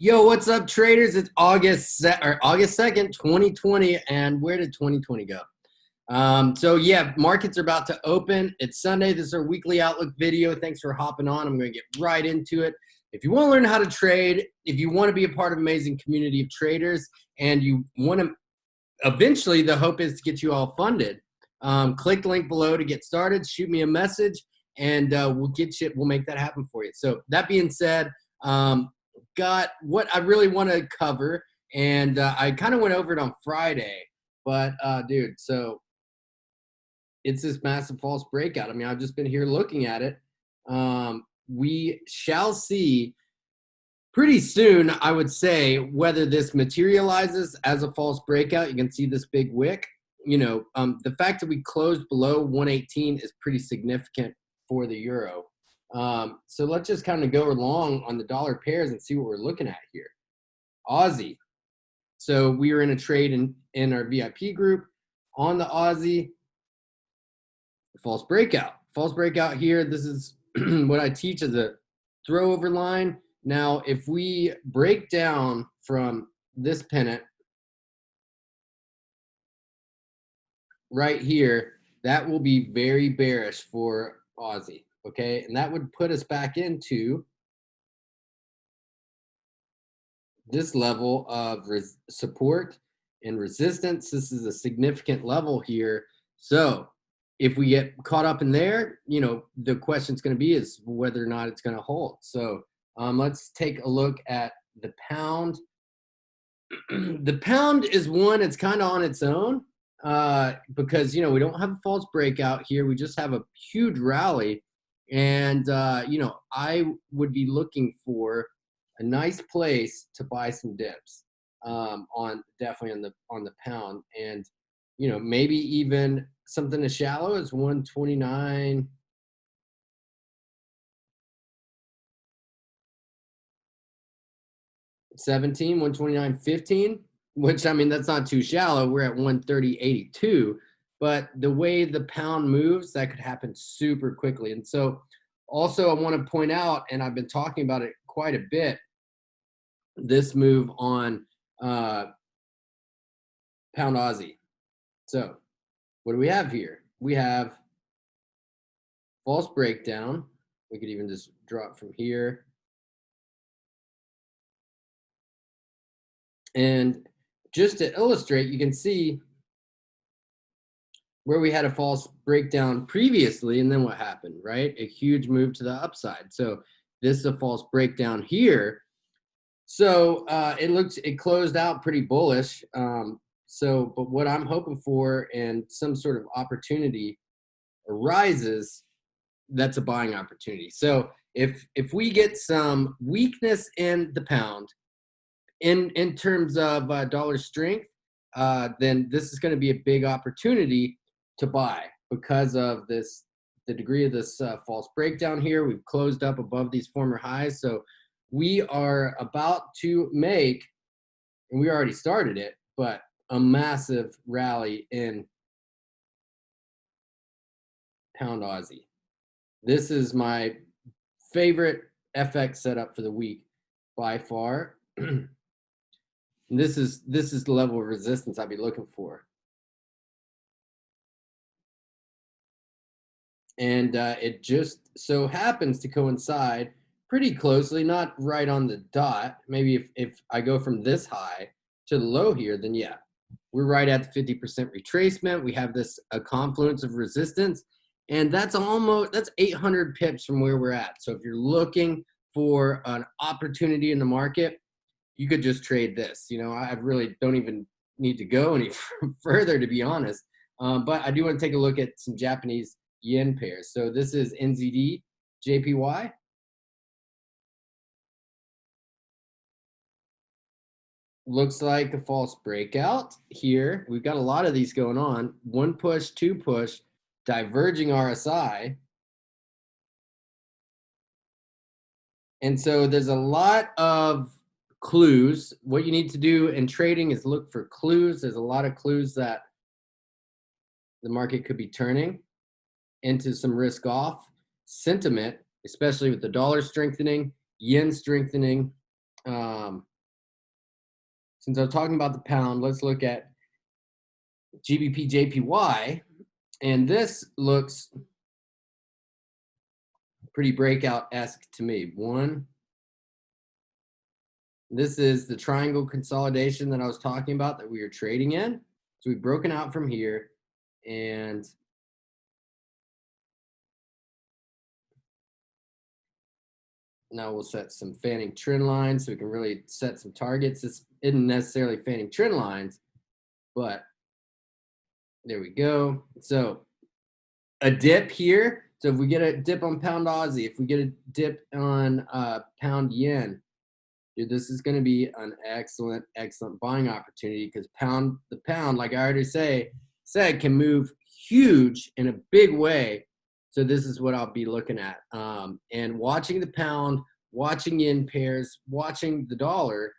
Yo, what's up, traders? It's August 2nd, 2020, and where did 2020 go? So yeah, markets are about to open. It's Sunday. This is our weekly outlook video. Thanks for hopping on. I'm going to get right into it. If you want to learn how to trade, if you want to be a part of an amazing community of traders, and you want to, eventually the hope is to get you all funded. Click the link below to get started. Shoot me a message, and we'll make that happen for you. So that being said, got what I really want to cover, and I kind of went over it on Friday, but dude, so it's this massive false breakout. I mean, I've just been here looking at it. We shall see pretty soon, I would say, whether this materializes as a false breakout. You can see this big wick. You know, the fact that we closed below 118 is pretty significant for the euro. So let's just kind of go along on the dollar pairs and see what we're looking at here. Aussie. So we were in a trade in our VIP group on the Aussie. False breakout. False breakout here. This is what I teach as a throw over line. Now, if we break down from this pennant right here, that will be very bearish for Aussie. Okay, and that would put us back into this level of support and resistance. This is a significant level here. So if we get caught up in there, you know, the question's going to be is whether or not it's going to hold. So let's take a look at the pound. The pound is one, it's kind of on its own because, you know, we don't have a false breakout here. We just have a huge rally. And, you know, I would be looking for a nice place to buy some dips definitely on the pound. And, you know, maybe even something as shallow as 129. 17, 129.15, which, I mean, that's not too shallow. We're at 130.82, but the way the pound moves, that could happen super quickly. And so also I want to point out, and I've been talking about it quite a bit, this move on pound Aussie. So what do we have here? We have false breakdown. We could even just drop from here. And just to illustrate, you can see where we had a false breakdown previously, and then what happened, right? A huge move to the upside. So this is a false breakdown here. So it closed out pretty bullish. But what I'm hoping for, and some sort of opportunity arises, that's a buying opportunity. So if we get some weakness in the pound, in terms of dollar strength, then this is going to be a big opportunity to buy because of the degree of this false breakdown here. We've closed up above these former highs. So we are about to make, and we already started it, but a massive rally in pound Aussie. This is my favorite FX setup for the week by far. This is the level of resistance I'd be looking for. And it just so happens to coincide pretty closely, not right on the dot. Maybe if I go from this high to the low here, then yeah, we're right at the 50% retracement. We have a confluence of resistance, and that's 800 pips from where we're at. So if you're looking for an opportunity in the market, you could just trade this. You know, I really don't even need to go any further, to be honest. But I do want to take a look at some Japanese yen pairs. So this is NZD JPY. Looks like a false breakout here. We've got a lot of these going on. One push, two push, diverging RSI. And so there's a lot of clues. What you need to do in trading is look for clues. There's a lot of clues that the market could be turning into some risk off sentiment, especially with the dollar strengthening, yen strengthening. since I'm talking about the pound, let's look at GBP Jpy, and this looks pretty breakout-esque to me. This is the triangle consolidation that I was talking about that we were trading in. So we've broken out from here, and now we'll set some fanning trend lines so we can really set some targets. This isn't necessarily fanning trend lines, but there we go. So a dip here. So if we get a dip on pound Aussie, if we get a dip on pound yen, dude, this is going to be an excellent buying opportunity, because the pound, like I already said, can move huge in a big way. So this is what I'll be looking at. And watching the pound, watching yen pairs, watching the dollar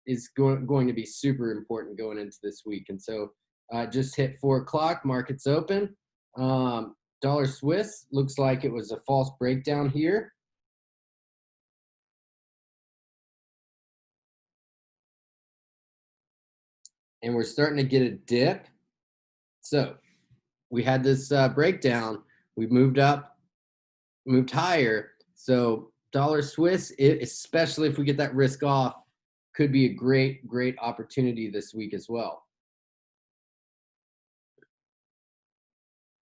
is going to be super important going into this week. And so just hit 4 o'clock, markets open. Dollar Swiss looks like it was a false breakdown here. And we're starting to get a dip. So we had this breakdown. We moved up, moved higher. So dollar Swiss, especially if we get that risk off, could be a great opportunity this week as well.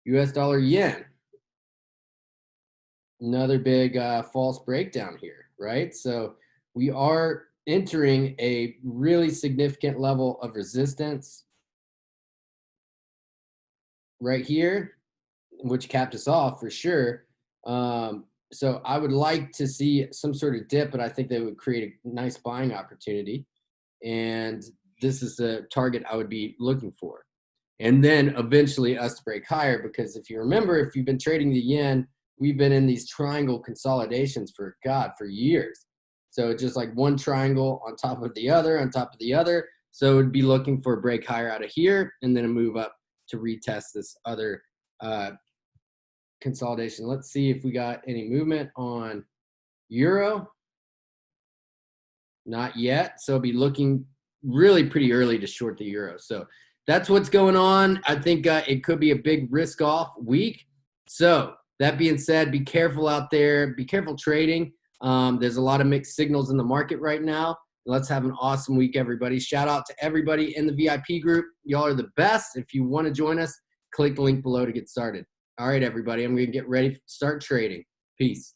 US dollar yen, another big false breakdown here, right? So we are entering a really significant level of resistance right here, which capped us off for sure. So I would like to see some sort of dip, but I think that would create a nice buying opportunity. And this is the target I would be looking for. And then eventually us to break higher, because if you remember, if you've been trading the yen, we've been in these triangle consolidations for years. So just like one triangle on top of the other, on top of the other. So it would be looking for a break higher out of here, and then a move up to retest this other consolidation. Let's see if we got any movement on euro. Not yet. So be looking really pretty early to short the euro. So that's what's going on. I think it could be a big risk off week. So that being said, be careful out there. Be careful trading. There's a lot of mixed signals in the market right now. Let's have an awesome week, everybody. Shout out to everybody in the VIP group. Y'all are the best. If you want to join us, click the link below to get started. All right, everybody, I'm going to get ready to start trading. Peace.